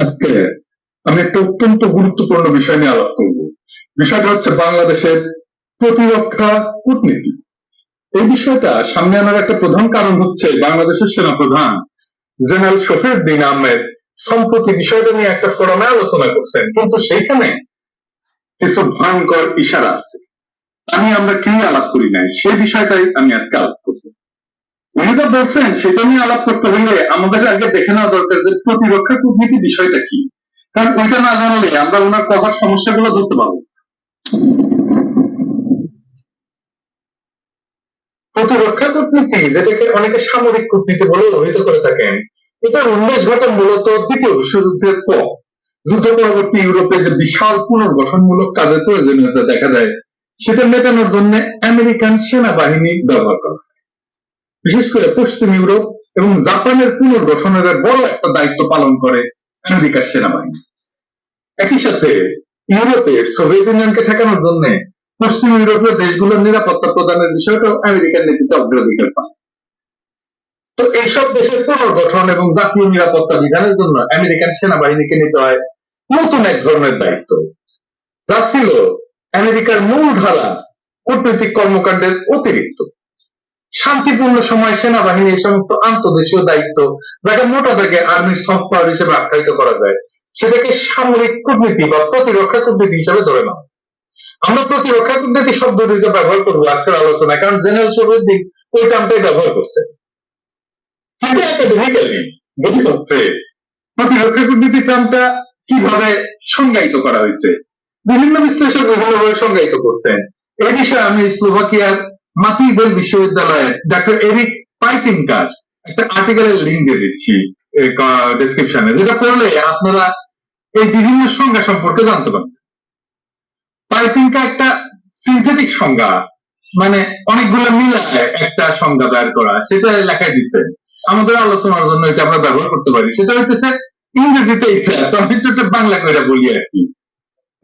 আজকে আমি একটা অত্যন্ত গুরুত্বপূর্ণ বিষয় নিয়ে আলাপ করব। বিষয়টা হচ্ছে বাংলাদেশের প্রতিরক্ষা কূটনীতি। এই বিষয়টা সামনে আনার একটা প্রধান কারণ হচ্ছে বাংলাদেশের সেনাপ্রধান জেনারেল শফিউদ্দিন আহমেদ সম্প্রতি বিষয়টা নিয়ে একটা ফোরামে আলোচনা করছেন, কিন্তু সেইখানে কিছু ভয়ঙ্কর ইশারা আছে। আমি আমরা কি আলাপ করি নাই সেই বিষয়টাই আমি আজকে আলাপ করছি। উনি যা বলছেন সেটা নিয়ে আলাপ করতে হলে আমাদের আগে দেখে নেওয়া দরকার যে প্রতিরক্ষা কূটনীতি বিষয়টা কি, কারণ ওইটা না জানলে আমরা ওনার কথার সমস্যাগুলো ধরতে পারবো। প্রতিরক্ষা কূটনীতি, যেটাকে অনেকে সামরিক কূটনীতি বলে অভিহিত করে থাকেন, এটা উন্মেষ ঘটে মূলত দ্বিতীয় বিশ্বযুদ্ধের পর। যুদ্ধ পরবর্তী ইউরোপে যে বিশাল পুনর্গঠনমূলক কাজের প্রয়োজনীয়তা দেখা যায়, সেটা মেটানোর জন্য আমেরিকান সেনাবাহিনী ব্যবহার করা হয়। বিশেষ করে পশ্চিম ইউরোপ এবং জাপানের পুনর্গঠনের বড় একটা দায়িত্ব পালন করে আমেরিকার সেনাবাহিনী। একই সাথে ইউরোপের সোভিয়েত ইউনিয়নকে ঠেকানোর জন্য পশ্চিম ইউরোপীয় দেশগুলোর নিরাপত্তা প্রদানের বিষয়টাও আমেরিকার নীতিতে অগ্রাধিকার পায়। তো এইসব দেশের পুনর্গঠন এবং জাতীয় নিরাপত্তা বিধানের জন্য আমেরিকান সেনাবাহিনীকে নিতে হয় নতুন এক ধরনের দায়িত্ব, যা ছিল আমেরিকার মূলধারা কূটনৈতিক কর্মকাণ্ডের অতিরিক্ত। শান্তিপূর্ণ সময় সেনাবাহিনী এই সমস্ত আন্তদেশীয় দায়িত্ব, যাকে মোটা দাগে আর্মির সফট পাওয়ার হিসেবে আখ্যায়িত করা যায়, সেটাকে সামরিক কূটনীতি বা প্রতিরক্ষা কূটনীতি হিসেবে ধরে নাও। আমরা প্রতিরক্ষা কূটনীতি শব্দটিকে ব্যবহার করবো আজকের আলোচনায়, কারণ জেনারেল শফিউদ্দিন ওই টার্মটাই ব্যবহার করছে। কিন্তু একাডেমিক্যালি বইপত্রে প্রতিরক্ষা কূটনীতি টার্মটা কিভাবে সংজ্ঞায়িত করা হয়েছে, বিভিন্ন বিশ্লেষক বিভিন্নভাবে সংজ্ঞায়িত করছেন। এই বিষয়ে আমি স্লোভাকিয়ার মাতিবেল বিশ্ববিদ্যালয়ের ডক্টর এরিক পাইটিনকার একটা আর্টিকেলের লিঙ্ক দিয়ে দিচ্ছি ডেসক্রিপশনে, যেটা পড়লে আপনারা এই বিভিন্ন সংজ্ঞা সম্পর্কে জানতে পারবেন। পাইটিনকা একটা সিনথেটিক সংজ্ঞা, মানে অনেকগুলো মিলায় একটা সংজ্ঞা বের করা, সেটা লেখায় দিচ্ছে। আমাদের আলোচনার জন্য এটা আমরা ব্যবহার করতে পারি। সেটা হইতেছে ইংরেজিতে ইচ্ছা, তো আমি একটু বাংলা করে বলি আর কি।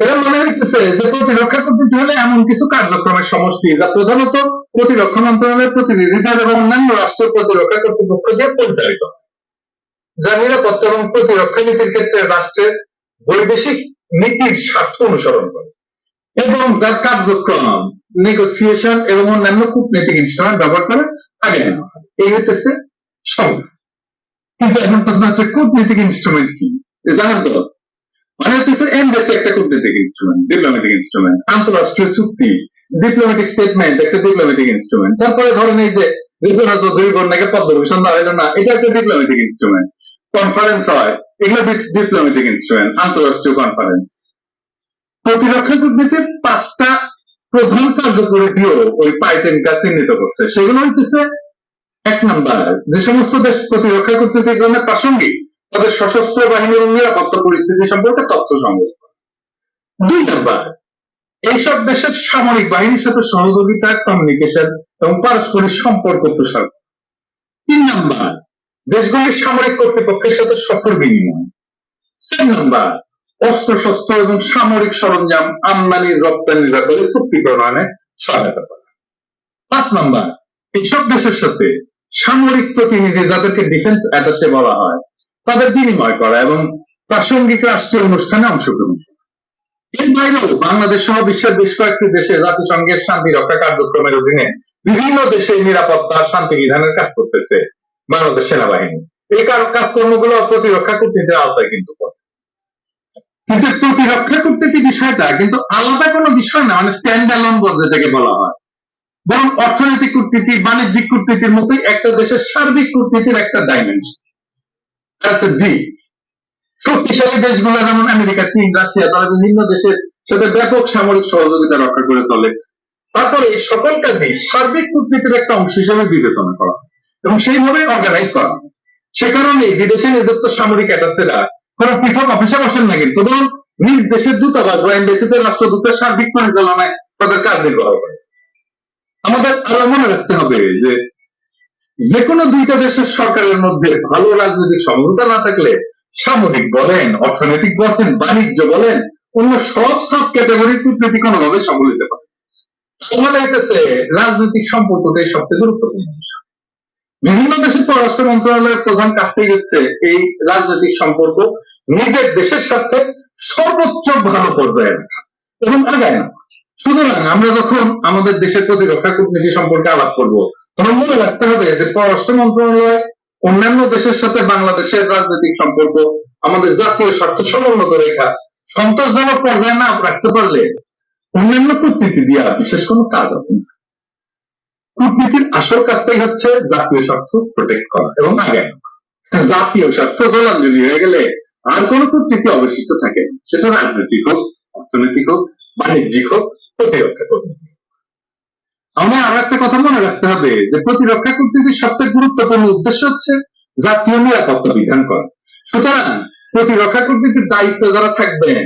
এরা মনে হইতেছে যে প্রতিরক্ষা কূটনীতি হলে এমন কিছু কার্যক্রমের সমষ্টি যা প্রধানত প্রতিরক্ষা মন্ত্রণালয়ের প্রতিনিধিদের এবং অন্যান্য রাষ্ট্র প্রতিরক্ষা কর্তৃপক্ষ দিয়ে পরিচালিত, যা নিরাপত্তা এবং প্রতিরক্ষা নীতির ক্ষেত্রে রাষ্ট্রের বৈদেশিক নীতির স্বার্থ অনুসরণ করে এবং যার কার্যক্রম নেগোসিয়েশন এবং অন্যান্য কূটনৈতিক ইনস্ট্রুমেন্ট ব্যবহার করে আগে নেওয়া হয়। এই হইতেছে সংজ্ঞা। কিন্তু এখন প্রশ্ন হচ্ছে কূটনৈতিক ইনস্ট্রুমেন্ট কি জানেন তো? মানে হচ্ছে এমবেসি একটা কূটনৈতিক ইনস্ট্রুমেন্ট, ডিপ্লোম্যাটিক ইনস্ট্রুমেন্ট। আন্তঃরাষ্ট্রীয় চুক্তি, ডিপ্লোম্যাটিক স্টেটমেন্ট একটা ডিপ্লোম্যাটিক ইনস্ট্রুমেন্ট। তারপরে ধরেন এই যে ঋতুরাজ চৌধুরীর কন্যাকে পদ্মভূষণ দেওয়া হলো না, এটা একটা ডিপ্লোম্যাটিক ইনস্ট্রুমেন্ট। কনফারেন্স হয়, এগুলো ডিপ্লোম্যাটিক ইনস্ট্রুমেন্ট, আন্তঃরাষ্ট্রীয় কনফারেন্স। প্রতিরক্ষা কূটনীতির 5টা প্রধান কার্যপরিধিও ওই পাইটেনকা চিহ্নিত করছে। সেগুলো হইতেছে, 1 নাম্বার, যে সমস্ত দেশ প্রতিরক্ষা কূটনীতির জন্য প্রাসঙ্গিক তাদের সশস্ত্র বাহিনী এবং নিরাপত্তা পরিস্থিতি সম্পর্কে তথ্য সংগ্রহ করা। 2 নাম্বার, এইসব দেশের সামরিক বাহিনীর সাথে সহযোগিতা, কমিউনিকেশন এবং পারস্পরিক সম্পর্ক প্রসার। 3 নাম্বার, দেশগুলির সামরিক কর্তৃপক্ষের সাথে সফর বিনিময়। 4 নাম্বার, অস্ত্রশস্ত্র এবং সামরিক সরঞ্জাম আমদানি রপ্তানির ব্যাপারে চুক্তি প্রণয়নে সহায়তা করা। 5 নাম্বার, এইসব দেশের সাথে সামরিক প্রতিনিধি, যাদেরকে ডিফেন্স অ্যাটাশে বলা হয়, তাদের বিনিময় করা এবং প্রাসঙ্গিক রাষ্ট্রীয় অনুষ্ঠানে অংশগ্রহণ করা। এর বাইরেও বাংলাদেশ সহ বিশ্বের বেশ কয়েকটি দেশে জাতিসংঘের শান্তি রক্ষা কার্যক্রমের অধীনে বিভিন্ন দেশে নিরাপত্তা শান্তি বিধানের কাজ করতেছে বাংলাদেশ সেনাবাহিনী। এই কাজকর্মগুলো প্রতিরক্ষা কূটনীতির আওতায় কিন্তু পড়ে। কিন্তু প্রতিরক্ষা কূটনীতি বিষয়টা কিন্তু আলাদা কোনো বিষয় না, মানে স্ট্যান্ড অ্যালোন যেটাকে বলা হয়, বরং অর্থনৈতিক কূটনীতি, বাণিজ্যিক কূটনীতির মতোই একটা দেশের সার্বিক কূটনীতির একটা ডাইমেনশন, একটা দিক। শক্তিশালী দেশগুলো যেমন আমেরিকা, চীন, রাশিয়া, তারা বিভিন্ন দেশের সাথে ব্যাপক সামরিক সহযোগিতা রক্ষা করে চলে। তারপরে এই সকল কাজই সার্বিক কূটনীতির একটা অংশ হিসেবে বিবেচনা করা এবং সেইভাবে অর্গানাইজ করা। সে কারণে বিদেশে নিযুক্ত সামরিক অ্যাটাচেরা কোনো পৃথক অফিসে বসেন না, কিন্তু বরং নিজ দেশের দূতাবাস বা এমবেসিতে রাষ্ট্রদূতের সার্বিক পরিচালনায় তাদের কাজ নির্বাহ করে। আমাদের আরো মনে রাখতে হবে যে যে কোনো দুইটা দেশের সরকারের মধ্যে ভালো রাজনৈতিক সমঝোতা না থাকলে সামরিক বলেন, অর্থনৈতিক বলেন, বাণিজ্য বলেন, অন্য সব সাব ক্যাটাগরির কূটনীতি কোনোভাবে সফল হতে পারে। আমার হইতেছে রাজনৈতিক সম্পর্কটাই সবচেয়ে গুরুত্বপূর্ণ বিষয়। বিভিন্ন দেশের পররাষ্ট্র মন্ত্রণালয়ের প্রধান কাজটাই হচ্ছে এই রাজনৈতিক সম্পর্ক নিজের দেশের সাথে সর্বোচ্চ ভালো পর্যায়ে রাখা এবং আগায় না। সুতরাং আমরা যখন আমাদের দেশের প্রতিরক্ষা কূটনীতি সম্পর্কে আলাপ করব, তখন মনে রাখতে হবে যে পররাষ্ট্র মন্ত্রণালয় অন্যান্য দেশের সাথে বাংলাদেশের রাজনৈতিক সম্পর্ক, আমাদের জাতীয় স্বার্থ সমুন্নত রেখা সন্তোষজনক পর্যায়ে না রাখতে পারলে অন্যান্য কূটনীতি দিয়ে বিশেষ কোনো কাজ হবে না। কূটনীতির আসল কাজটাই হচ্ছে জাতীয় স্বার্থ প্রোটেক্ট করা এবং আগায় না। জাতীয় স্বার্থ জলাঞ্জলি হয়ে গেলে আর কোনো কূটনীতি অবশিষ্ট থাকে না, সেটা রাজনৈতিক হোক, অর্থনৈতিক হোক, বাণিজ্যিক হোক, প্রতিরক্ষা কূটনীতি। আমরা আরো একটা কথা মনে রাখতে হবে যে প্রতিরক্ষা কূটনীতির সবচেয়ে গুরুত্বপূর্ণ উদ্দেশ্য হচ্ছে জাতীয় নিরাপত্তা বিধান করা। সুতরাং প্রতিরক্ষা কূটনীতির দায়িত্ব যারা থাকবেন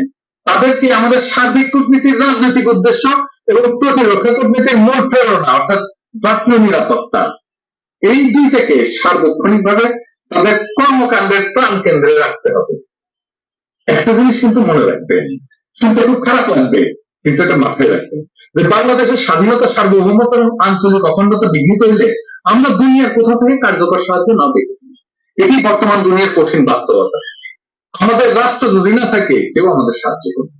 তাদেরকে আমাদের সার্বিক কূটনীতির রাজনৈতিক উদ্দেশ্য এবং প্রতিরক্ষা কূটনীতির মূল প্রেরণা অর্থাৎ জাতীয় নিরাপত্তা, এই দুইটাকে সার্বক্ষণিক ভাবে তাদের কর্মকাণ্ডের প্রাণ কেন্দ্রে রাখতে হবে। একটা জিনিস কিন্তু মনে রাখবেন, কিন্তু খুব খারাপ লাগবে, কিন্তু এটা মাথায় রাখবেন যে বাংলাদেশের স্বাধীনতা, সার্বভৌমত্ব এবং আঞ্চলিক অখণ্ডতা বিঘ্নিত হইলে আমরা দুনিয়ার কোথা থেকে কার্যকর সাহায্য না দেখি। এটি বর্তমান দুনিয়ার কঠিন বাস্তবতা। আমাদের রাষ্ট্র যদি না থাকে কেউ আমাদের সাহায্য করবে।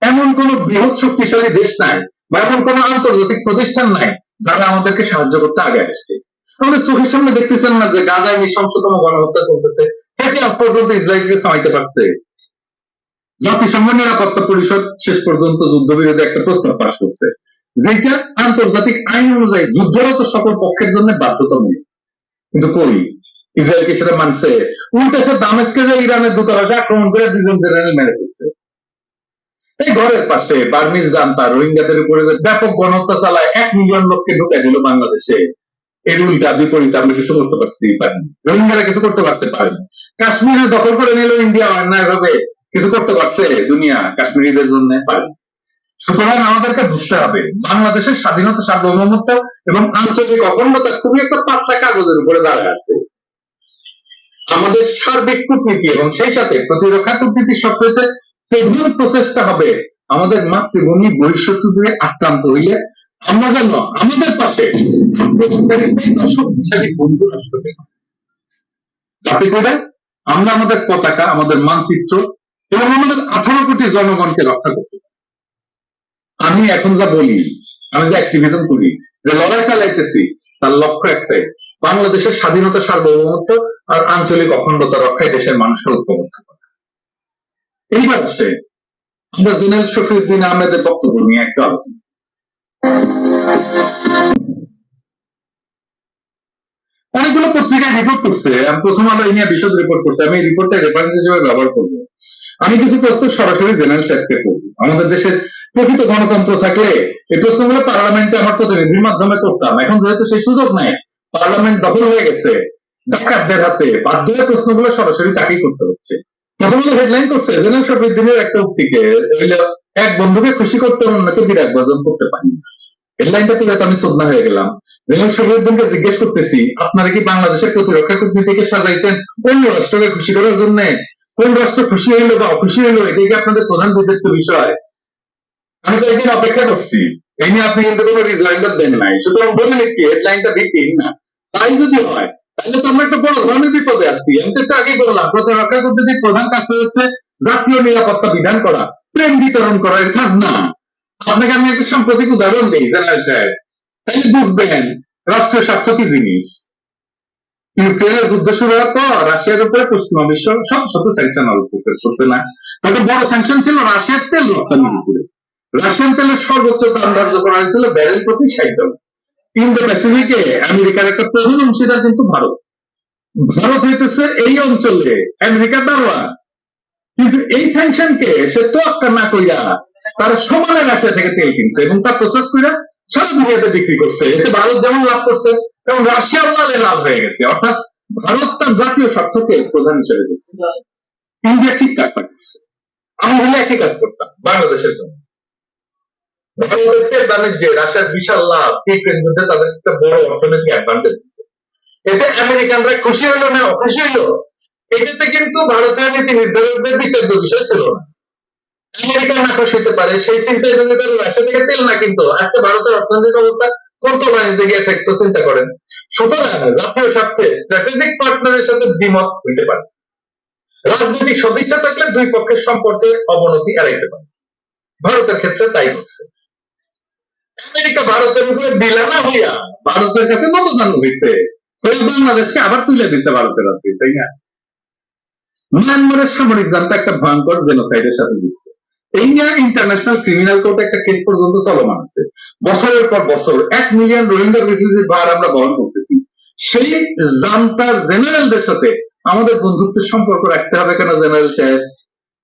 এমন কোন বৃহৎ শক্তিশালী দেশ নাই বা এমন কোন আন্তর্জাতিক প্রতিষ্ঠান নাই যারা আমাদেরকে সাহায্য করতে আগে আসবে। আমাদের চোখের সামনে দেখতেছেন না যে গাজায় নৃশংসতম গণহত্যা চলতেছে, এটি আজ পর্যন্ত ইসরায়েলকে থামাইতে পারছে? জাতিসংঘ নিরাপত্তা পরিষদ শেষ পর্যন্ত যুদ্ধবিরোধী একটা প্রস্তাব পাশ করছে, যেটা আন্তর্জাতিক আইন অনুযায়ী যুদ্ধরত সকল পক্ষের জন্য বাধ্যতামূলক। কিন্তু কই ইসরায়েলকে সেটা মানছে? উল্টে সে দামেস্কে যে ইরানের দূতাবাসে আক্রমণ করে দুজন জেনারেল মেরে ফেলছে। এই ঘরের পাশে বার্মিজ জান্তা রোহিঙ্গাদের উপরে যে ব্যাপক গণহত্যা চালায়, 1 মিলিয়ন লোককে ঢুকাই দিল বাংলাদেশে, এর উল্টা বিপরীতে আমরা কিছু করতে পারছি পারিনি, রোহিঙ্গারা কিছু করতে পারছে পারেনি। কাশ্মীরে দখল করে নিল ইন্ডিয়া অন্যায় ভাবে, কিছু করতে পারছে দুনিয়া কাশ্মীরিদের জন্য? পারেনি। সুতরাং আমাদেরকে বুঝতে হবে বাংলাদেশের স্বাধীনতা, সার্বভৌমত্ব এবং আঞ্চলিক অখণ্ডতা খুবই একটা পাতলা কাগজের উপরে দাঁড়ায় আছে। আমাদের সার্বিক কূটনীতি এবং সেই সাথে প্রতিরক্ষা কূটনীতির সবচেয়ে প্রধান প্রচেষ্টা হবে আমাদের মাতৃভূমি বহিঃশত্রু দিয়ে আক্রান্ত হইলে আমরা যেন আমাদের পাশে শক্তিশালী বন্ধু রাষ্ট্রকে, যাতে করে আমরা আমাদের পতাকা, আমাদের মানচিত্র এবং আমাদের 18 কোটি জনগণকে রক্ষা করতে পারি। আমি এখন যা বলি, আমি যে অ্যাক্টিভিজম করি, যে লড়াই চালাইতেছি, তার লক্ষ্য একটাই, বাংলাদেশের স্বাধীনতা, সার্বভৌমত্ব আর আঞ্চলিক অখণ্ডতা রক্ষায় দেশের মানুষকে ঐক্যবদ্ধ করা। এইবার আসছে আমরা জেনারেল শফিউদ্দিন আহমেদের বক্তব্য নিয়ে একটা আলোচনা। অনেকগুলো পত্রিকায় রিপোর্ট করছে, প্রথম আলো এই নিয়ে বিশদ রিপোর্ট করছে, আমি এই রিপোর্টটা রেফারেন্স হিসেবে ব্যবহার করবো। আমি কিছু প্রশ্ন সরাসরি জেনারেল সাহেবকে করবো। আমাদের দেশের প্রকৃত গণতন্ত্র থাকলে এই প্রশ্নগুলো পার্লামেন্টে আমার প্রতিনিধির মাধ্যমে করতাম। এখন যেহেতু সেই সুযোগ নাই, পার্লামেন্ট দখল হয়ে গেছে ডাকাতদের হাতে, বাধ্য হয়ে প্রশ্নগুলো সরাসরি তাকেই করতে হচ্ছে। প্রথমে হেডলাইন করছে জেনারেল শফিউদ্দিনের একটা উক্তিকে, এক বন্ধুকে খুশি করতে অন্যকে বিরাট বর্জন করতে পারি। হেডলাইনটা তুলে আমি শ্রদ্ধা হয়ে গেলাম। জেনারেল শফিউদ্দিনকে জিজ্ঞেস করতেছি, আপনারা কি বাংলাদেশের প্রতিরক্ষা কূটনীতিকে সাজাইছেন অন্য রাষ্ট্রকে খুশি করার জন্য? কোন রাষ্ট্র খুশি হইলো বা অখুশি হইলো এটাই কি আপনাদের প্রধান বিবেচ্য বিষয়? আমি তো একদিন অপেক্ষা করছি, এই নিয়ে আপনি কিন্তু কোনো রিজাইন্ডার দেন নাই, সুতরাং বলে নিচ্ছি হেডলাইনটা ভিত্তিহীন না। তাই যদি হয় তাহলে তো আমরা একটা বড় ধরনের বিপদে আসছি। আমি তো একটু আগেই বললাম প্রতিরক্ষা কূটনীতির প্রধান কাজটা হচ্ছে জাতীয় নিরাপত্তা বিধান করা, প্রেম বিতরণ করা, এর কাজ না। আপনাকে আমি একটা সাম্প্রতিক উদাহরণ দিই জেনারেল সাহেব, তাহলে বুঝবেন রাষ্ট্রীয় স্বার্থ কি জিনিস। ইউক্রেনের যুদ্ধ শুরু হওয়ার পর রাশিয়ার উপরে পশ্চিমা বিশ্ব শত শত স্যাংশন আরোপ করছে না? একটা বড় স্যাংশন ছিল রাশিয়ার তেল রপ্তানির উপরে। রাশিয়ান তেলের সর্বোচ্চ দাম ধার্য করা হয়েছিল ব্যারেল প্রতি $60। ইন্দো প্যাসিফিকে আমেরিকার একটা প্রধান অংশীদার কিন্তু ভারত। ভারত হইতেছে এই অঞ্চলে আমেরিকার দারোয়ান, কিন্তু এই স্যাংশনকে সে তোয়াক্কা না কইরা তার সমানে রাশিয়া থেকে তেল কিনছে এবং তা প্রসেস করে সারা দুনিয়াতে বিক্রি করছে। এতে ভারত যেমন লাভ করছে এবং রাশিয়ার লাভ হয়ে গেছে। অর্থাৎ ভারত তার জাতীয় স্বার্থকে প্রধান হিসেবে দেখছে। ইন্ডিয়া ঠিক কাজটা করছে। আমি হলে একই কাজ করতাম বাংলাদেশের জন্য। ভারতের তেল বাণিজ্যে রাশিয়ার বিশাল লাভ, ইউক্রেন যুদ্ধে তাদের একটা বড় অর্থনৈতিক অ্যাডভান্টেজ দিচ্ছে। এতে আমেরিকানরা খুশি হইলো না অখুশি হইলো, এটাতে কিন্তু ভারতীয় নীতি নির্ধারকদের বিচার্য বিষয় ছিল না। আমেরিকা নাকশ হইতে পারে, সেই চিন্তায় যদি তারা রাশিয়া থেকে তেল না কিন্তু আজকে ভারতের অর্থনৈতিক অবস্থা কত বাণিজ্যে গিয়ে থাকতো চিন্তা করেন। সুতরাং জাতীয় স্বার্থে স্ট্র্যাটেজিক পার্টনারের সাথে দ্বিমত হইতে পারে, রাজনৈতিক সদিচ্ছা থাকলে দুই পক্ষের সম্পর্কের অবনতি এড়াইতে পারে। ভারতের ক্ষেত্রে তাই ঘটছে। আমেরিকা ভারতের উপরে দিলানা হইয়া ভারতের কাছে মতদান হয়েছে, বাংলাদেশকে আবার তুলে দিতে ভারতের হাতে, তাই না? মিয়ানমারের সামরিক জান্তা একটা ভয়ঙ্কর জেনোসাইডের সাথে যুক্ত। এই নিয়ে ইন্টারন্যাশনাল ক্রিমিনাল কোর্টে একটা কেস পর্যন্ত চলমান আছে। বছরের পর বছর 1 মিলিয়ন রোহিঙ্গা রিফিউজির ভার আমরা বহন করতেছি। সেই জান্তার জেনারেলদের সাথে আমাদের বন্ধুত্বের সম্পর্ক রাখতে হবে কেন জেনারেল সাহেব?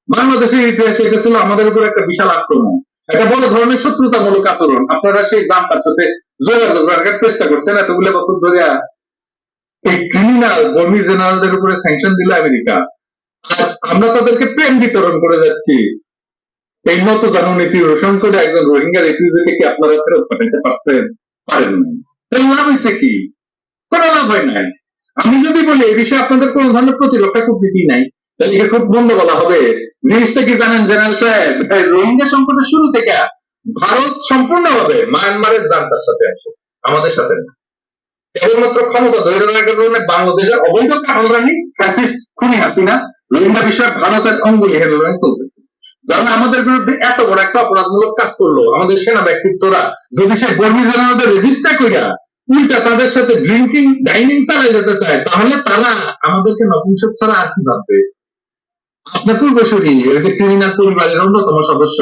বাংলাদেশের ইতিহাসে এটা ছিল আমাদের উপর একটা বিশাল আক্রমণ, একটা বড় ধরনের শত্রুতামূলক আচরণ। আপনারা সেই জান্তার সাথে যোগাযোগ রাখার চেষ্টা করছেন এতগুলো বছর ধরে। এই ক্রিমিনাল বর্মি জেনারেলদের উপরে স্যাংশন দিল আমেরিকা, আর আমরা তাদেরকে প্রেম বিতরণ করে যাচ্ছি। এই মত জননীতি রোশন করে একজন রোহিঙ্গা রেফিউজিকে কি আপনারা ফেরত পাঠাতে পারছেন? পারেন নাই। তাহলে লাভ হয়েছে কি? কোনো লাভ হয় নাই। আমি যদি বলি এই বিষয়ে আপনাদের কোন ধরনের প্রতিরক্ষা কূটনীতি নাই, তাহলে এটা খুব মন্দ বলা হবে। জিনিসটা কি জানেন জেনারেল সাহেব? রোহিঙ্গা সংকটের শুরু থেকে ভারত সম্পূর্ণভাবে মায়ানমারের জান্তার সাথে আছে, আমাদের সাথে না। কেবলমাত্র ক্ষমতা ধরে রাখার জন্য বাংলাদেশের অবৈধ কাঠামোরানি ফ্যাসিস্ট খুনি হাসিনা রোহিঙ্গা বিষয়ে ভারতের অঙ্গুলি হেলনে চলতেছে। যারা আমাদের বিরুদ্ধে এত বড় একটা অপরাধমূলক কাজ করলো, আমাদের সেনা ব্যক্তিত্বরা যদি সে বর্মী জেনারেলদের রেজিস্টার কইরা উল্টা তাদের সাথে ড্রিঙ্কিং ডাইনিং চালাই যেতে চায়, তাহলে তারা আমাদেরকে নপুংসক ছাড়া আর কি ভাববে? আপনার পূর্বসূরি ওই যে ক্রিমিনাল পরিবারের অন্যতম সদস্য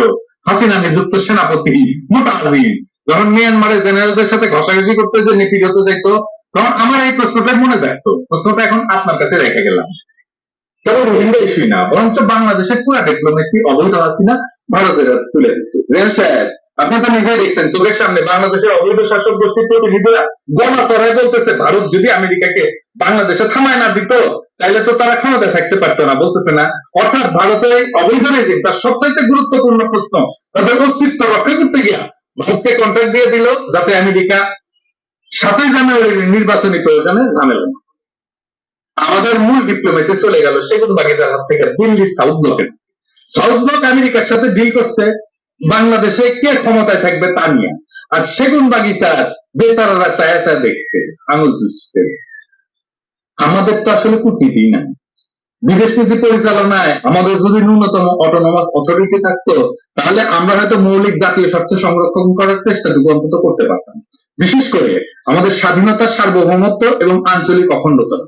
হাসিনা নিযুক্ত সেনাপতি মোটাহারি যখন মিয়ানমারের জেনারেলদের সাথে ঘষাঘষি করতে যে নিপীড়িত যেত, তখন আমার এই প্রশ্নটা মনে থাকতো। প্রশ্নটা এখন আপনার কাছে রেখে গেলাম। তবে রোহিঙ্গা ইস্যুই না, বরঞ্চ বাংলাদেশের পুরো ডিপ্লোমেসি অবৈধ হাসিনা ভারতের হাতে তুলে দিচ্ছে। জেল সাহেব, আপনি তো নিজেই দেখছেন চোখের সামনে বাংলাদেশের অবৈধ শাসক গোষ্ঠীর প্রতিনিধিরা গণা করায় বলতেছে ভারত যদি আমেরিকাকে বাংলাদেশে থামায় না দিত তাহলে তো তারা ক্ষমতায় থাকতে পারতো না, বলতেছে না? অর্থাৎ ভারতের এই অবৈধ রেজিম তার সবচাইতে গুরুত্বপূর্ণ প্রশ্ন তাদের অস্তিত্ব রক্ষা করতে গিয়া ভারতকে কন্ট্রাক্ট দিয়ে দিল যাতে আমেরিকা 7 জানুয়ারির নির্বাচনী প্রয়োজনে ঝামেলা। আমাদের মূল ডিপ্লোমেসি চলে গেল সেগুন বাগিচার হাত থেকে দিল্লির সাউথ ব্লকে। সাউথ ব্লক আমেরিকার সাথে ডিল করছে বাংলাদেশে কে ক্ষমতায় থাকবে তা নিয়ে, আর সেগুন বাগিচার বেতারারা চায়া চায়া দেখছে, আঙুল চুষছে। আমাদের তো আসলে কূটনীতি নাই। বিদেশ নীতি পরিচালনায় আমাদের যদি ন্যূনতম অটোনমাস অথরিটি থাকতো তাহলে আমরা হয়তো মৌলিক জাতীয় স্বার্থ সংরক্ষণ করার চেষ্টাটুকু অন্তত করতে পারতাম, বিশেষ করে আমাদের স্বাধীনতা, সার্বভৌমত্ব এবং আঞ্চলিক অখণ্ডতা।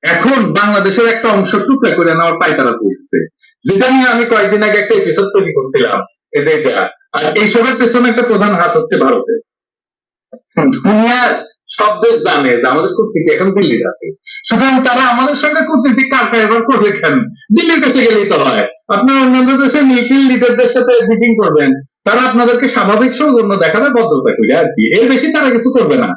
এখন বাংলাদেশের একটা অংশ টুকরা করে নেওয়ার পায়তারা চলছে, যেটা নিয়ে আমি কয়েকদিন আগে একটা এপিসোড তৈরি করছিলাম। এই যে এটা, আর এইসবের পেছনে একটা প্রধান হাত হচ্ছে ভারতের। দুনিয়ার সব দেশ জানে যে আমাদের কূটনীতি এখন দিল্লির হাতে, সুতরাং তারা আমাদের সঙ্গে কূটনীতি কার এবার করবে কেন? দিল্লির কাছে গেলেই তো হয়। আপনার অন্যান্য দেশের মিলিটারি লিডারদের সাথে মিটিং করবেন, তারা আপনাদেরকে স্বাভাবিক সৌজন্য দেখাবে, ভদ্রতা করে, আর কি। এর বেশি তারা কিছু করবে না।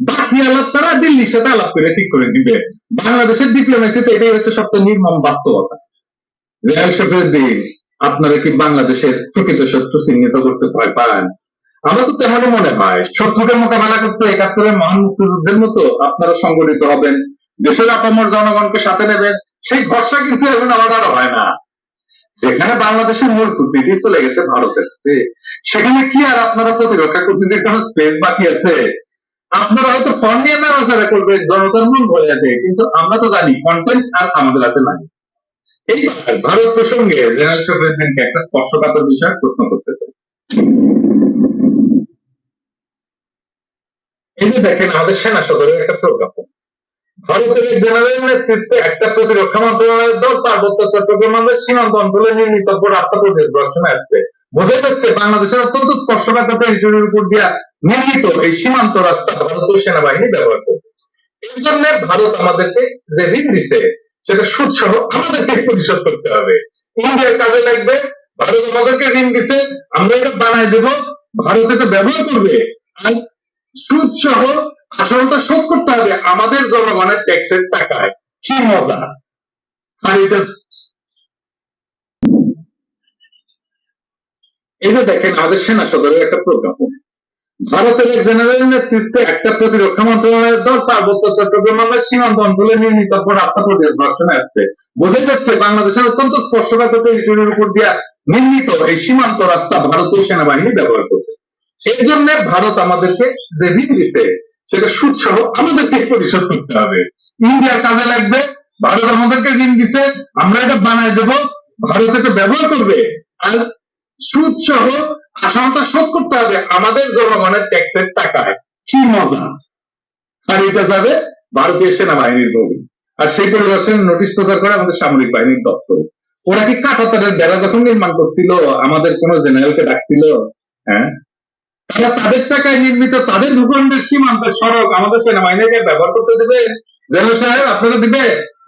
বাকি আলাপ তারা দিল্লির সাথে আলাপ করে ঠিক করে দিবে। বাংলাদেশের ডিপ্লোমেসিতে এটাই হচ্ছে সবচেয়ে নির্মম বাস্তবতা। দিন আপনারা কি বাংলাদেশের প্রকৃত শত্রু চিহ্নিত করতে ভয় পান? আমার তো তেমনই মনে হয়। শত্রুকে মোকাবেলা করতে 71-এর মহান মুক্তিযুদ্ধের মতো আপনারা সংগঠিত হবেন, দেশের আপামর জনগণকে সাথে নেবেন, সেই ভরসা কিন্তু এখন আলাদা হয় না। যেখানে বাংলাদেশের মূল কূটনীতি চলে গেছে ভারতের, সেখানে কি আর আপনারা প্রতিরক্ষা কূটনীতির কোন স্পেস বাকি আছে? আপনারা হয়তো ফন্ড নিয়ে নাড়াচাড়া করবেন জনতার মন ভরে আছে, কিন্তু আমরা তো জানি কন্টেন্ট আর আমাদের হাতে নাই। এইবার ভারত প্রসঙ্গে জেনারেল শফিউদ্দিনকে একটা স্পর্শকাতর বিষয় প্রশ্ন করতেছে। এই যে দেখেন আমাদের সেনা সদরের একটা প্রজ্ঞাপন, ভারতের জেনারেল নেতৃত্বে একটা প্রতিরক্ষা মন্ত্রণালয়ের দল পার্বত্য চট্টগ্রামের সীমান্ত অঞ্চলে নির্মিত রাস্তা পরিদর্শনে আসছে। বোঝা যাচ্ছে বাংলাদেশের অত্যন্ত স্পর্শকাতর টেরিটরির উপর দিয়া নির্মিত এই সীমান্ত রাস্তা ভারতীয় সেনাবাহিনী ব্যবহার করবে। এই জন্য ভারত আমাদেরকে যে ঋণ দিচ্ছে সেটা সুদ সহ আমাদেরকে পরিশোধ করতে হবে। ইন্ডিয়ার কাজে লাগবে, ভারত আমাদেরকে ঋণ দিচ্ছে, আমরা এটা বানায় দেব, ভারত এটা ব্যবহার করবে, আর সুদ সহ আসলটা শোধ করতে হবে আমাদের জনগণের ট্যাক্সের টাকায়। কি মজা! আর এটা এই যে দেখেন আমাদের সেনা সদরের একটা প্রজ্ঞাপন, ভারতের এক জেনারেল নেতৃত্বে একটা প্রতিরক্ষা মন্ত্রণালয়ের দল পার্বত্য চট্টগ্রামের সীমান্ত অঞ্চলে নির্মিত রাস্তা পরিদর্শনে আসছে। বোঝা যাচ্ছে বাংলাদেশের অত্যন্ত স্পর্শকাতর টেরিটরির উপর দিয়া নির্মিত এই সীমান্ত রাস্তা ভারতীয় সেনাবাহিনী ব্যবহার করবে। সেই জন্য ভারত আমাদেরকে যে ঋণ দিচ্ছে সেটা সুদ সহ আমাদেরকে পরিশোধ করতে হবে। ইন্ডিয়ার কাজে লাগবে, ভারত আমাদেরকে ঋণ দিছে, আমরা এটা বানায় দেবো, ভারত এটা ব্যবহার করবে, আর সুদ সহ আসামটা শোধ করতে হবে আমাদের জনগণের ট্যাক্সের টাকায়। কি মজা! আর এটা যাবে ভারতীয় সেনাবাহিনীর বলি, আর সেই পরিদর্শনের নোটিশ প্রচার করে আমাদের সামরিক বাহিনীর দপ্তর। ওরা কি কাঁটাতারের বেড়া যখন নির্মাণ করছিল আমাদের কোন জেনারেলকে ডাকছিল? হ্যাঁ, তারা তাদের টাকায় নির্মিত তাদের ভূখণ্ডের সীমান্তের সড়ক আমাদের সেনাবাহিনীকে ব্যবহার করতে দেবে? জেনারেল সাহেব আপনারা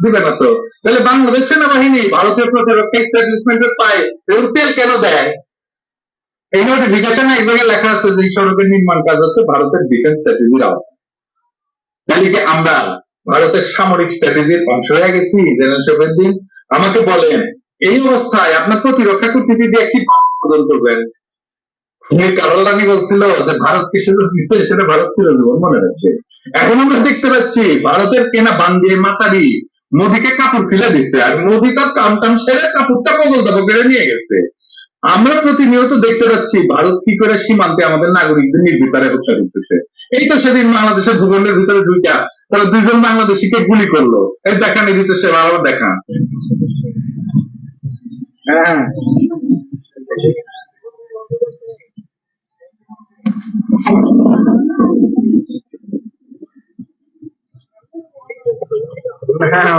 দিবে না তো? তাহলে বাংলাদেশ সেনাবাহিনী ভারতীয় প্রতিরক্ষা এস্টাবলিশমেন্টের পায়ে তেল কেন দেয়? এই নোটিফিকেশনে এক জায়গায় লেখা আছে যে এই সড়কের নির্মাণ কাজ হচ্ছে ভারতের ডিফেন্স স্ট্র্যাটেজির আওতায়। তাহলে কি আমরা ভারতের সামরিক স্ট্র্যাটেজির অংশ হয়ে গেছি? জেনারেল শফিউদ্দিন আমাকে বলেন, এই অবস্থায় আপনার প্রতিরক্ষা কূটনীতি দিয়ে কি প্রদান করবেন? কারণ রানী বলছিল যে ভারতকে সেটা দিচ্ছে, সেটা ভারত ছিল জীবন মনে রাখছে। এখন আমরা দেখতে পাচ্ছি ভারতের কেনা বান্দিয়ে মাতারি মোদীকে কাপড় ফেলে দিচ্ছে, আর মোদী তার কাম টাম সেরে কাপড়টা কবল দাবো করে নিয়ে গেছে। আমরা প্রতিনিয়ত দেখতে পাচ্ছি ভারত কি করে সীমান্তে আমাদের নাগরিকদের নির্বিচারে হত্যা করতেছে। এই তো সেদিন বাংলাদেশের ভূখণ্ডের ভিতরে ঢুইকা তারা দুইজন বাংলাদেশিকে গুলি করলো। এই দেখান, এই দুটো সেবা আবার দেখান। হ্যাঁ, হ্যাঁ,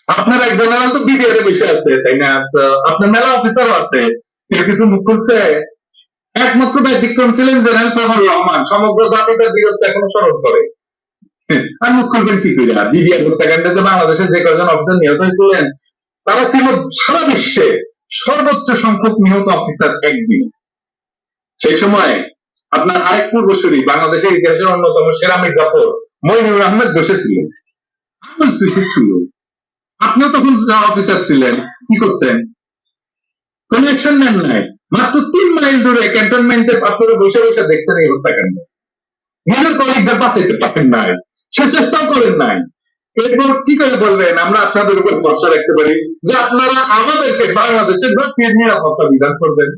আপনার এক জেনারেল তো বিডিআরে বসে আছে, তাই না? তো আপনার মেলা অফিসারও আছে, কেউ কিছু মুখ খুলছে? একমাত্র ব্যতিক্রম ছিলেন জেনারেল ফজলুর রহমান, সমগ্র জাতিটার বীরত্ব এখনো স্মরণ করে। আর মুখ খুলবেন কি করে? বিডিআর হত্যাকাণ্ডে যে বাংলাদেশের যে কয়েকজন অফিসার নিহত হয়েছিলেন তারা ছিল সারা বিশ্বে সর্বোচ্চ সংখ্যক নিহত অফিসার একদিন। সেই সময় আপনার আরেক পূর্বসূরি বাংলাদেশের ইতিহাসের অন্যতম সেরা মির্জাফর মইনুর আহমেদ বসেছিল, আমল সুশীল ছিল। আপনিও তখন অফিসার ছিলেন, কি করছেন? কোন অ্যাকশন নেন নাই। মাত্র 3 মাইল দূরে ক্যান্টনমেন্টে আপনারা বসে বসে দেখছেন এই হত্যাকাণ্ড। নিজের কলিগদের বাঁচাইতে পারেন নাই, সে চেষ্টাও করেন নাই। এরপর কি করে বলবেন আমরা আপনাদের উপর ভরসা রাখতে পারি যে আপনারা আমাদেরকে বাংলাদেশের জাতীয় নিরাপত্তা বিধান করবেন?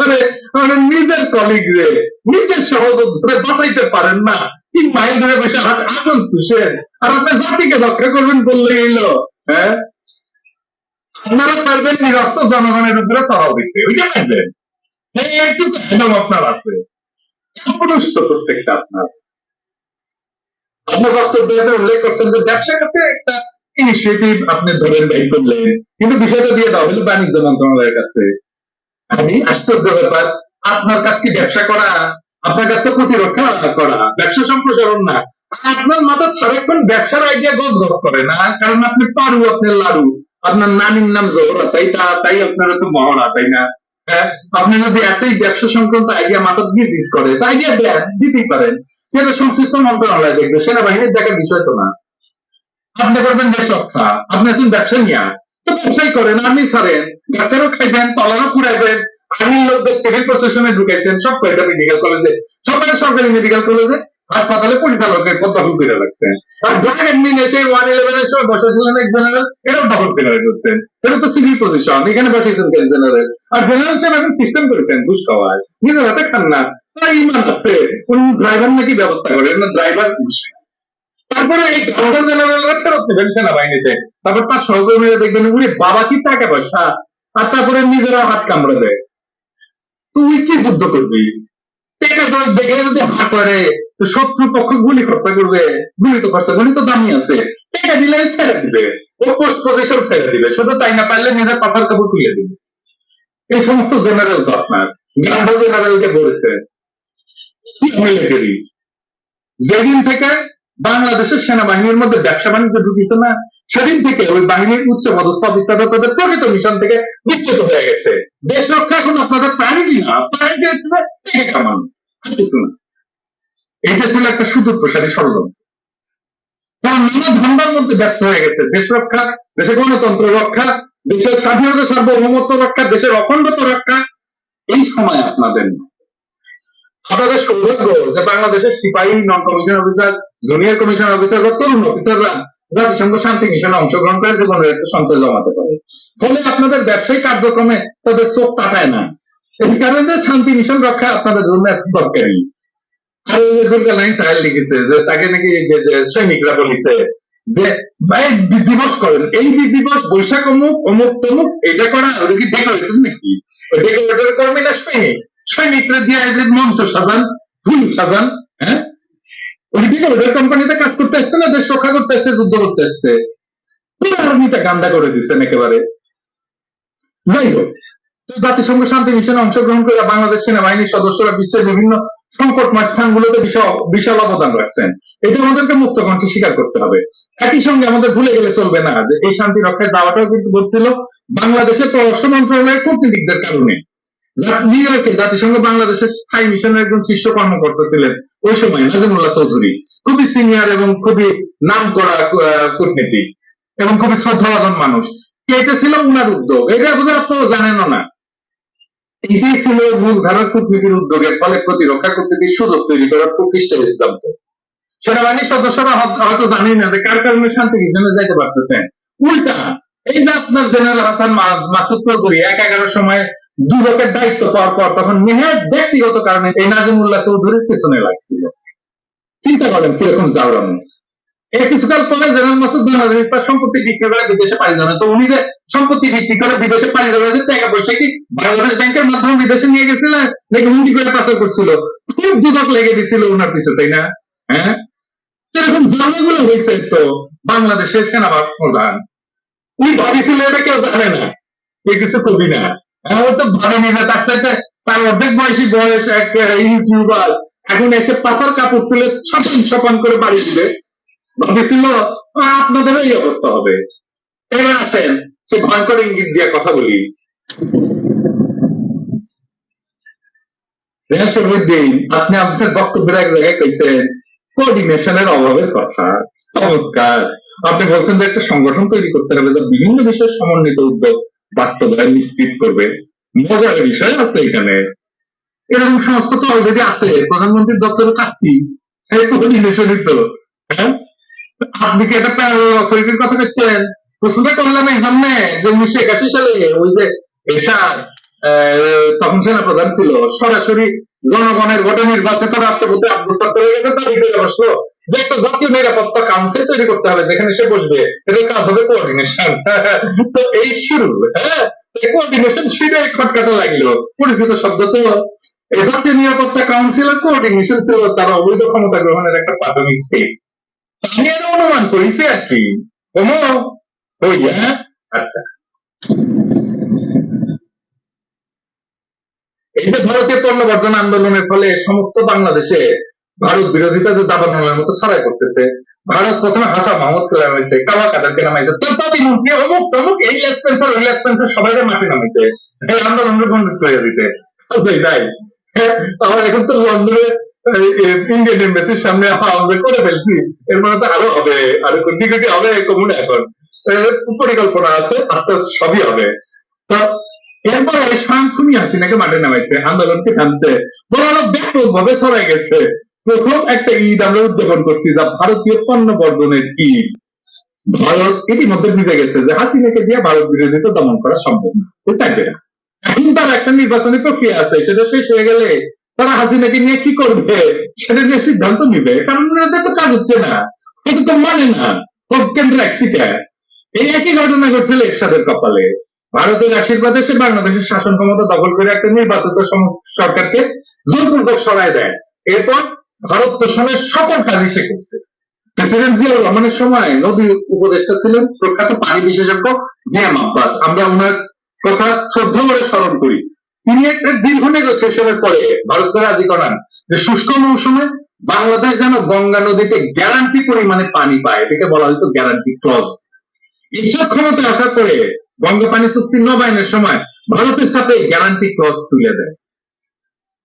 আরে মানে নিজের কলিগরে, নিজের সহযোগীদের বাঁচাইতে পারেন না, 3 মাইল দূরে বসে আগুন চুষেন, আর আপনার জাতিকে রক্ষা করবেন বললে এলো? হ্যাঁ, আপনারা পারবেন নিরস্ত জনগণের উপরে চড়াও দিতে, ওইটা পারবেন। হ্যাঁ, একটু একদম আপনার আছে পুরুষ তো প্রত্যেকটা আপনার। আপনার বক্তব্যে উল্লেখ করছেন যে ব্যবসা খাতে একটা ইনিশিয়েটিভ আপনি ধরেন ব্যয় করলেন, কিন্তু বিষয়টা দিয়ে দাও হলো বাণিজ্য মন্ত্রণালয়ের কাছে। আমি আশ্চর্য ব্যাপার, আপনার কাছে কি ব্যবসা করা? আপনার কাছে প্রতিরক্ষা করা, ব্যবসা সম্প্রসারণ না। আপনার মাথা সারাক্ষণ ব্যবসার আইডিয়া গজ গজ করে না, কারণ আপনি পারু, আপনার লাড়ু, আপনার নানির নাম জোহরা, তাই আপনার তো মহড়া, তাই না? হ্যাঁ, আপনি যদি এতই ব্যবসা সংক্রান্ত আইডিয়া মাথা বিজনেস করে আইডিয়া দেন, দিতেই পারেন, সেটা সংশ্লিষ্ট মন্ত্রণালয় দেখবে, সেনাবাহিনীর দেখার বিষয় তো না। আপনি করবেন দেশ রক্ষা, আপনি আছেন ব্যবসা নিয়ে, তো ব্যবসাই করেন, আপনি ছাড়েন, গাছেরও খাইবেন, তলারও কুড়াইবেন। আর্মির লোকদের সিভিল প্রশাসনে ঢুকাইছেন, সব কয়টা মেডিকেল কলেজে, সবাই সরকারি মেডিকেল কলেজে, হাসপাতালে পরিচালকের পদ দখল করে রাখছেন। আর ড্রাগ অ্যাডমিন এসে 111 এর সময় বসেছিলেন এক জেনারেল, এটাও দখল করে রেখেছেন। এটা তো সিভিল পজিশন, এখানে বসেছেন কেন জেনারেল? আর জেনারেল সাহেব এখন সিস্টেম করেছেন ঘুষ খাওয়ায়, নিজের হাতে খান না। তার ইমান আছে, কোন ড্রাইভার নাকি ব্যবস্থা করেন না, ড্রাইভার ঘুষ খায়। তারপরে এই গভর্নর জেনারেলরা ফেরত নেবেন সেনাবাহিনীতে, তারপর তার সহকর্মীরা দেখবেন উনি বাবা কি টাকা পয়সা, আর তারপরে নিজেরা হাত কামড়ে দেয়। তুই কি যুদ্ধ করবি? টাকা দেখে যদি হাত করে তো শত্রু পক্ষ গুলি খরচা করবে, গুলি তো খরচা, গুলি তো দামি আছে, টাকা দিলে ছেড়ে দিবে, ও পোস্ট পজিশন ছেড়ে দিবে, শুধু তাই না পারলে নিজের পাশার কাপড় তুলে দিবে। এই সমস্ত জেনারেল তো আপনার গান্ধ জেনারেলকে বলেছে মিলিটারি। যেদিন থেকে বাংলাদেশের সেনাবাহিনীর মধ্যে ব্যবসা বাণিজ্য ঢুকিছে না, সেদিন থেকে ওই বাহিনীর উচ্চ পদস্থ অফিসাররা তাদের প্রকৃত মিশন থেকে বিচ্যুত হয়ে গেছে। দেশ রক্ষা এখন আপনাদের প্রায়োরিটি না, প্রায়োরিটি হচ্ছে টাকা কামানো, আর কিছু না। এইটা ছিল একটা সুদূর প্রসারী ষড়যন্ত্র। তারা নানা ধান্দার মধ্যে ব্যস্ত হয়ে গেছে, দেশ রক্ষা, দেশের গণতন্ত্র রক্ষা, দেশের স্বাধীনতা সার্বভৌমত্ব রক্ষা, দেশের অখণ্ডতা রক্ষা। এই সময় আপনাদের সৌভাগ্য যে বাংলাদেশের সিপাহী, নন commission officer, junior commission officer বা তরুণ অফিসাররা জাতিসংঘ শান্তি মিশনে অংশগ্রহণ করে জীবনের একটা সঞ্চয় জমাতে পারে। ফলে আপনাদের ব্যবসায়িক কার্যক্রমে তাদের চোখ তাকায় না। এই কারণে শান্তি মিশন রক্ষা আপনাদের জন্য এত দরকারি। আর জুলকারনাইন সাহেল লিখেছে যে তাকে নাকি যে সৈনিকরা বলেছে যে ভাই দিবস করেন, এই দিবস বৈশাখ অমুক অমুক তমুক এটা করা, ওটা কি ডেকোরেটর নাকি? ওই ডেকোরেটর কর্মী না সৈনিক, সৈনিকরা দিয়ে যে মঞ্চ সাজান, ফুল সাজান, হ্যাঁ ওই ডেকোরেটর কোম্পানিতে কাজ করতে আসছে না, দেশ রক্ষা করতে আসছে, যুদ্ধ করতে আসছে, পুরো আর্মিটা গান্দা করে দিচ্ছেন একেবারে। যাই হোক, জাতিসংঘ শান্তি মিশনে অংশগ্রহণ করে বাংলাদেশ সেনাবাহিনীর সদস্যরা বিশ্বের বিভিন্ন সংকটময় স্থানগুলোতে বিশাল অবদান রাখছেন। এটা আমাদেরকে মুক্ত কণ্ঠে স্বীকার করতে হবে। একই সঙ্গে আমাদের ভুলে গেলে চলবে না যে এই শান্তি রক্ষায় যাওয়াটাও কিন্তু ঘটছিল বাংলাদেশের পররাষ্ট্র মন্ত্রণালয়ের কূটনীতিকদের কারণে। নিউ ইয়র্কে জাতিসংঘ বাংলাদেশের স্থায়ী মিশনের একজন শীর্ষ কর্মকর্তা ছিলেন ওই সময় নাজিমুল্লাহ চৌধুরী, খুবই সিনিয়র এবং খুবই নাম করা কূটনীতিক এবং খুবই শ্রদ্ধাভাজন মানুষ। এটা ছিল উনার উদ্যোগ, এটা বোধহয় আপনারা জানেনও না। এটাই ছিল মূলধারার কূটনীতির উদ্যোগের ফলে প্রতিরক্ষা কূটনীতির সুযোগ তৈরি করার প্রকৃষ্ট এক্সাম্পল। সেনাবাহিনীর সদস্যরা হয়তো জানেন না যে কার কারণে শান্তি মিশনে যাইতে পারতেছেন। উল্টা এই যে আপনার জেনারেল হাসান মাসুদ চৌধুরী ১-১১ সময় দুদকের দায়িত্ব পাওয়ার পর তখন মেহের ব্যক্তিগত কারণে এই নাজিমুল্লাহ চৌধুরীর পেছনে লাগছিল। চিন্তা করেন কিরকম জাউরানো। এর কিছুকাল পরে জেনারেল মাসুদ বাংলাদেশ তার সম্পত্তি বিক্রি করে বিদেশে পাড়ি জমায়। তো উনি যে সম্পত্তি বিক্রি করে বিদেশে পাড়ি জমায়, টাকা পয়সা কি বাংলাদেশ ব্যাংকের মাধ্যমে বিদেশে নিয়ে গেছিলেন নাকি হুন্ডি করে পাচার করছিল? খুব দুদক লেগে দিছিল ওনার পিছে, তাই না? হ্যাঁ, এরকম ঝামেলাগুলো হয়েছে। তো বাংলাদেশের সেনাপ্রধান উনি ভাবিছিল এটা কেউ জানে না, এ কিছু কবি না, ও তো ভাবেনি যে তার সাথে তার অর্ধেক বয়স এক ইউটিউবার এখন এসে পাচার কাপড় তুলে ছপান ছপান করে বাড়ি দিবে। ভাবেছিল আপনাদেরও এই অবস্থা হবে। এবার আসেন সে ভয়ঙ্কর ইঙ্গিত দিয়ে কথা বলি। আপনি আপনার বক্তব্যের এক জায়গায় কইছেন কোঅর্ডিনেশনের অভাবের কথা। চমৎকার। আপনি বলছেন যে একটা সংগঠন তৈরি করতে হবে যা বিভিন্ন বিষয়ে সমন্বিত উদ্যোগ বাস্তবায়ন নিশ্চিত করবে। মজার বিষয় আছে এখানে। এরকম সংস্থা তো অলরেডি আছে, প্রধানমন্ত্রীর দপ্তরে থাকছি, কোঅর্ডিনেশনই তো। হ্যাঁ, আপনি কি একটা প্যারালাল অথরিটির কথা বলছেন? প্রশ্নটা করলাম এই জন্য যে 1981 সালে ওই যে এরশাদ তখন সেনাপ্রধান ছিল, সরাসরি জনগণের ভোটে নির্বাচিত রাষ্ট্রপতি আব্দুল সাত্তারের কাছে দাবি করে বসলো যে একটা জাতীয় নিরাপত্তা কাউন্সিল তৈরি করতে হবে যেখানে সে বসবে, এটার কাজ হবে কোঅর্ডিনেশন। তো এই শুরু। হ্যাঁ, কোঅর্ডিনেশন শুনে খটকাটা লাগলো, পরিচিত শব্দ তো। জাতীয় নিরাপত্তা কাউন্সিল আর কোঅর্ডিনেশন ছিল তার অবৈধ ক্ষমতা গ্রহণের একটা প্রাথমিক স্টেপ। আমি আরো অনুমান করেছি আর কি। হ্যাঁ, আচ্ছা। এই যে ভারতীয় পণ্য বর্জন আন্দোলনের ফলে সমস্ত বাংলাদেশে ভারত বিরোধিতা যে দাবানলের মতো ছড়াই করতেছে। ভারত প্রথমে হাসান মাহমুদকে নামাইছে, কালা কাদেরকে নামাইছে, তোর প্রতিমন্ত্রী অমুক তমুক, এই লেসপেন্সার ওই লেসপেন্সার সবাই মাঠে নামাইছে এই আন্দোলনের বন্ধ করে দিতে। তাই আমার এখন তো লন্ডনে ইন্ডিয়ান এম্বাসির সামনে আমরা করে ফেলছি, এর মানে তো আরো হবে, আরো কোটি কোটি হবে কমুনে। এখন পরিকল্পনা আছে, আস্তে আস্তে সবই হবে। তো এরপরে সাংখুনি হাসিনাকে মাঠে নামাইছে, আন্দোলনকে থামছে, বড় ব্যাপক ভাবে ছড়াই গেছে। প্রথম একটা ঈদ আমরা উদযাপন করছি যা ভারতীয় পণ্য বর্জনের ঈদ। ভারত ইতিমধ্যে বুঝে গেছে যে হাসিনাকে দিয়ে ভারত বিরোধিতা দমন করা সম্ভব না, থাকবে না। এখন তার একটা নির্বাচনী প্রক্রিয়া আছে, সেটা শেষ হয়ে গেলে তারা হাসিনাকে নিয়ে কি করবে সেটা নিয়ে সিদ্ধান্ত নিবে, কারণ ওনাদের তো কাজ হচ্ছে না, এটা তো মানে না কেন্দ্র একটিকা। এই একই ঘটনা ঘটছিল এরশাদের কপালে। ভারতের আশীর্বাদে সে বাংলাদেশের শাসন ক্ষমতা দখল করে একটা নির্বাচিত সরকারকে জোরপূর্বক সরাই দেয়। এরপর ভারত তোষণের সকল কাজই সে করছে। প্রেসিডেন্ট জিয়াউর রহমানের সময় নদী উপদেষ্টা ছিলেন প্রখ্যাত পানি বিশেষজ্ঞ মিয়াম আব্বাস। আমরা ওনার কথা শ্রদ্ধা করে স্মরণ করি। তিনি একটা দীর্ঘ নেগোসিয়েশনের পরে ভারতকে রাজি করান যে শুষ্ক মৌসুমে বাংলাদেশ যেন গঙ্গা নদীতে গ্যারান্টি পরিমাণে পানি পায়, এটাকে বলা হয়তো গ্যারান্টি ক্লজ। এইসব ক্ষমতা আসার পরে গঙ্গা পানি চুক্তি নবায়নের সময় ভারতের সাথে গ্যারান্টি ক্লজ তুলে দেয়।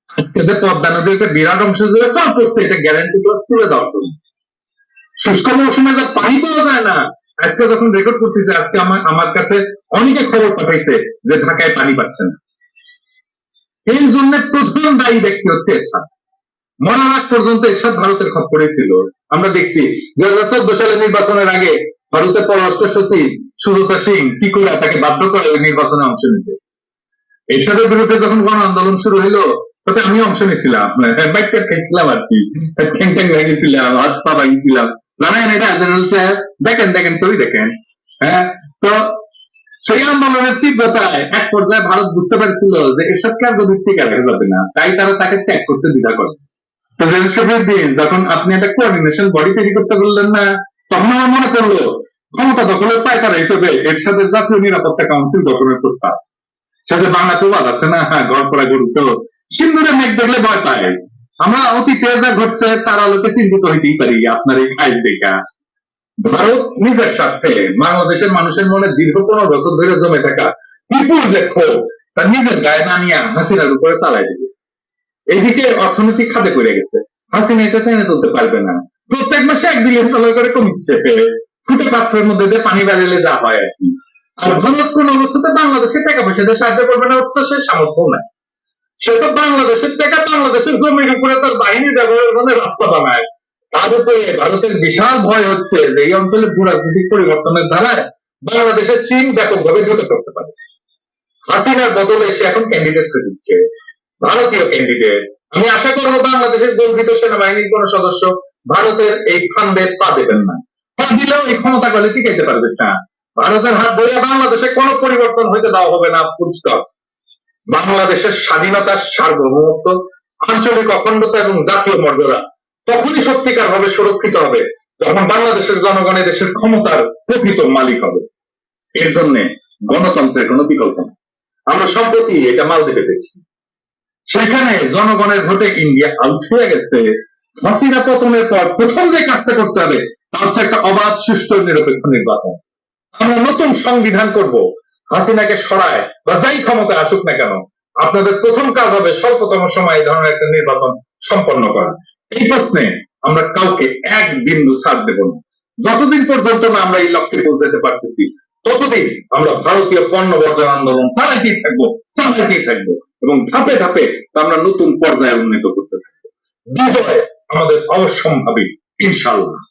আজকে পদ্মা নদীর একটা বিরাট অংশ জুড়ে সব করছে এটা গ্যারান্টি ক্লজ তুলে দেওয়ার জন্য। শুষ্ক মৌসুমে যা পানি পাওয়া যায় না, আজকে যখন রেকর্ড করতেছে, আজকে আমার কাছে অনেকে খবর পাঠাইছে যে ঢাকায় পানি পাচ্ছে না। এর জন্য প্রধান দায়ী ব্যক্তি হচ্ছে এরশাদ। মরার আগ পর্যন্ত এরশাদ ভারতের খপ্পরে ছিল। আমরা দেখছি 2014 সালে নির্বাচনের আগে ভারতের পররাষ্ট্র সচিব সুরতা সিং ত্রিপুরা তাকে বাধ্য করে ওই নির্বাচনে অংশ নিতে। এরশাদের বিরুদ্ধে যখন গণ আন্দোলন শুরু হলো তাতে আমি অংশ নিয়েছিলাম, বাইক খাইছিলাম আর কি, ঠ্যাং ঠ্যাং ভেঙেছিলাম, হাত পা ভাঙিয়েছিলাম, জানেন এটা জেনারেল সাহেব, দেখেন দেখেন ছবি দেখেন। হ্যাঁ, তো সেই আন্দোলনের তীব্রতায় এক পর্যায়ে ভারত বুঝতে পারছিল যে এসব কার্যদিক থেকে রাখা যাবে না, তাই তারা তাকে ত্যাগ করতে দ্বিধা করে। তো জেনারেল দিন যখন আপনি একটা কোঅর্ডিনেশন বডি তৈরি করতে বললেন না, তখন আমার মনে পড়লো ক্ষমতা দখলের পায়তারা হিসেবে এরশাদের জাতীয় নিরাপত্তা কাউন্সিল গঠনের প্রস্তাব। সাথে বাংলা প্রবাদ আছে না, ঘর পড়া গরু তো সিন্দুরে মেঘ দেখলে ভয় পায়। আমরা অতীতে যা ঘটছে তার আলোকে চিন্তিত হইতেই পারি আপনার এই খাইজ দেখা। ভারত নিজের স্বার্থে বাংলাদেশের মানুষের মনে দীর্ঘ 15 বছর ধরে জমে থাকা বিপুল যে ক্ষোভ তার নিজের গায়ে না নিয়ে হাসিনার উপরে চালাই দেবে। এইদিকে অর্থনৈতিক খাতে পড়ে গেছে, হাসিনা এটা টেনে তুলতে পারবে না, প্রত্যেক মাসে $1 বিলিয়ন করে কমিচ্ছে, ফুটে পাত্রের মধ্যে দিয়ে পানি বাড়ালে যা হয় আর কি। আর ভারত কোন অবস্থাতে বাংলাদেশকে টাকা পয়সা দিয়ে সাহায্য করবে না, ওর তো সে সামর্থ্য নাই। সে তো বাংলাদেশের টাকা বাংলাদেশের জমির উপরে তার বাহিনী ব্যবহারের জন্য রাস্তা বানায়। তার উপরে ভারতের বিশাল ভয় হচ্ছে যে এই অঞ্চলে ভূরাজনৈতিক পরিবর্তনের ধারায় বাংলাদেশের চীন ব্যাপকভাবে ঢুকে পড়তে পারে। হাসিনার বদলে সে এখন ক্যান্ডিডেটকে দিচ্ছে, ভারতীয় ক্যান্ডিডেট। আমি আশা করবো বাংলাদেশের গর্বিত সেনাবাহিনীর কোন সদস্য ভারতের এই ফান্ডে পা দেবেন না, পা দিলেও এই ক্ষমতা গলে টিকাইতে পারবে না। ভারতের হাত ধরে বাংলাদেশে কোনো পরিবর্তন হইতে দেওয়া হবে না, ফুল স্টপ। বাংলাদেশের স্বাধীনতা, সার্বভৌমত্ব, আঞ্চলিক অখণ্ডতা এবং জাতীয় মর্যাদা তখনই সত্যিকার ভাবে সুরক্ষিত হবে যখন বাংলাদেশের জনগণের দেশের ক্ষমতার প্রকৃত মালিক হবে। এর জন্য গণতন্ত্রের কোনো বিকল্প নেই। আমরা সম্প্রতি এটা মালদ্বীপে পেয়েছি, সেখানে জনগণের ভোটে ইন্ডিয়া আউট হয়ে গেছে। হাসিনা পতনের পর প্রথম যে কাজটা করতে হবে তা হচ্ছে একটা অবাধ, সুষ্ঠু, নিরপেক্ষ নির্বাচন। আমরা নতুন সংবিধান করব, হাসিনাকে সরায় বা যাই ক্ষমতায় আসুক না কেন, আপনাদের প্রথম কাজ হবে স্বল্পতম সময়ে এই ধরনের একটা নির্বাচন সম্পন্ন করা। এই প্রশ্নে আমরা কাউকে এক বিন্দু ছাড় দেব না। যতদিন পর্যন্ত না আমরা এই লক্ষ্যে পৌঁছাতে পারতেছি ততদিন আমরা ভারতীয় পণ্য বর্জন আন্দোলন চালাইতেই থাকবো এবং ধাপে ধাপে আমরা নতুন পর্যায়ে উন্নীত করতে থাকবো। বিজয় আমাদের অবশ্যম্ভাবী, ইনশাআল্লাহ।